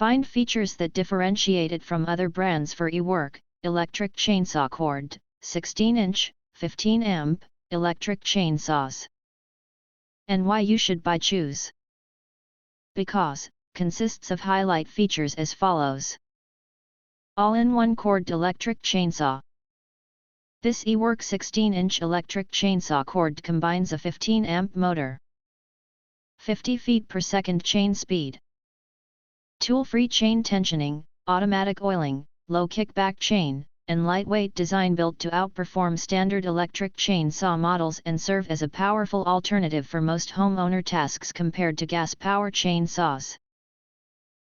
Find features that differentiate it from other brands for EWORK, electric chainsaw cord, 16-inch, 15-amp, electric chainsaws. And why you should buy choose. Because, consists of highlight features as follows. All-in-one cord electric chainsaw. This EWORK 16-inch electric chainsaw cord combines a 15-amp motor, 50 feet per second chain speed, tool-free chain tensioning, automatic oiling, low kickback chain, and lightweight design built to outperform standard electric chainsaw models and serve as a powerful alternative for most homeowner tasks compared to gas-power chainsaws.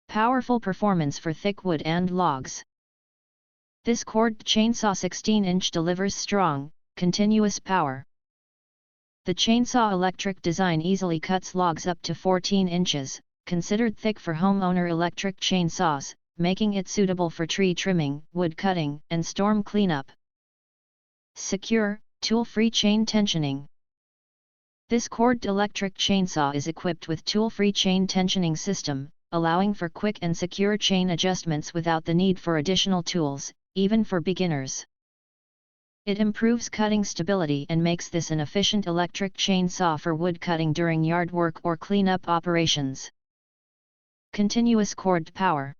Powerful performance for thick wood and logs. This cord chainsaw 16-inch delivers strong, continuous power. The chainsaw electric design easily cuts logs up to 14 inches, considered thick for homeowner electric chainsaws, making it suitable for tree trimming, wood cutting, and storm cleanup. Secure, tool-free chain tensioning. This cord electric chainsaw is equipped with tool-free chain tensioning system, allowing for quick and secure chain adjustments without the need for additional tools, even for beginners. It improves cutting stability and makes this an efficient electric chainsaw for wood cutting during yard work or cleanup operations. Continuous cord power.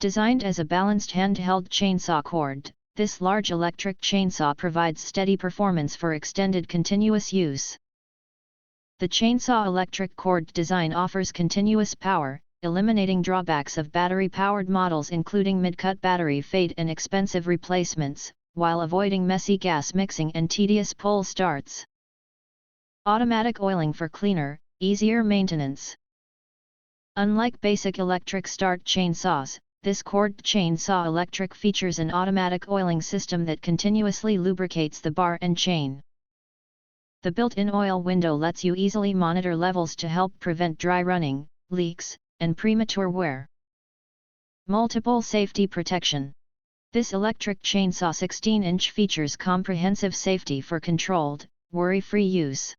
Designed as a balanced handheld chainsaw cord, this large electric chainsaw provides steady performance for extended continuous use. The chainsaw electric cord design offers continuous power, eliminating drawbacks of battery-powered models including mid-cut battery fade and expensive replacements, while avoiding messy gas mixing and tedious pull starts. Automatic oiling for cleaner, easier maintenance. Unlike basic electric start chainsaws, this cord chainsaw electric features an automatic oiling system that continuously lubricates the bar and chain. The built-in oil window lets you easily monitor levels to help prevent dry running, leaks, and premature wear. Multiple safety protection. This electric chainsaw 16-inch features comprehensive safety for controlled, worry-free use.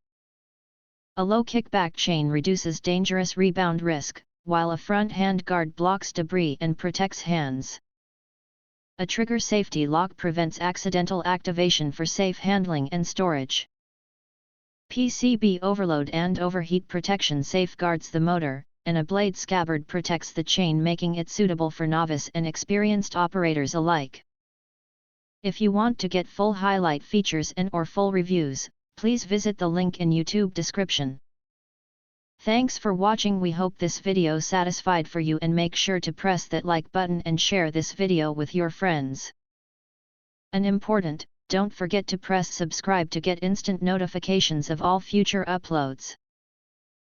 A low kickback chain reduces dangerous rebound risk, while a front hand guard blocks debris and protects hands. A trigger safety lock prevents accidental activation for safe handling and storage. PCB overload and overheat protection safeguards the motor, and a blade scabbard protects the chain, making it suitable for novice and experienced operators alike. If you want to get full highlight features and/or full reviews, please visit the link in YouTube description. Thanks for watching. We hope this video satisfied for you, and make sure to press that like button and share this video with your friends. And important, don't forget to press subscribe to get instant notifications of all future uploads.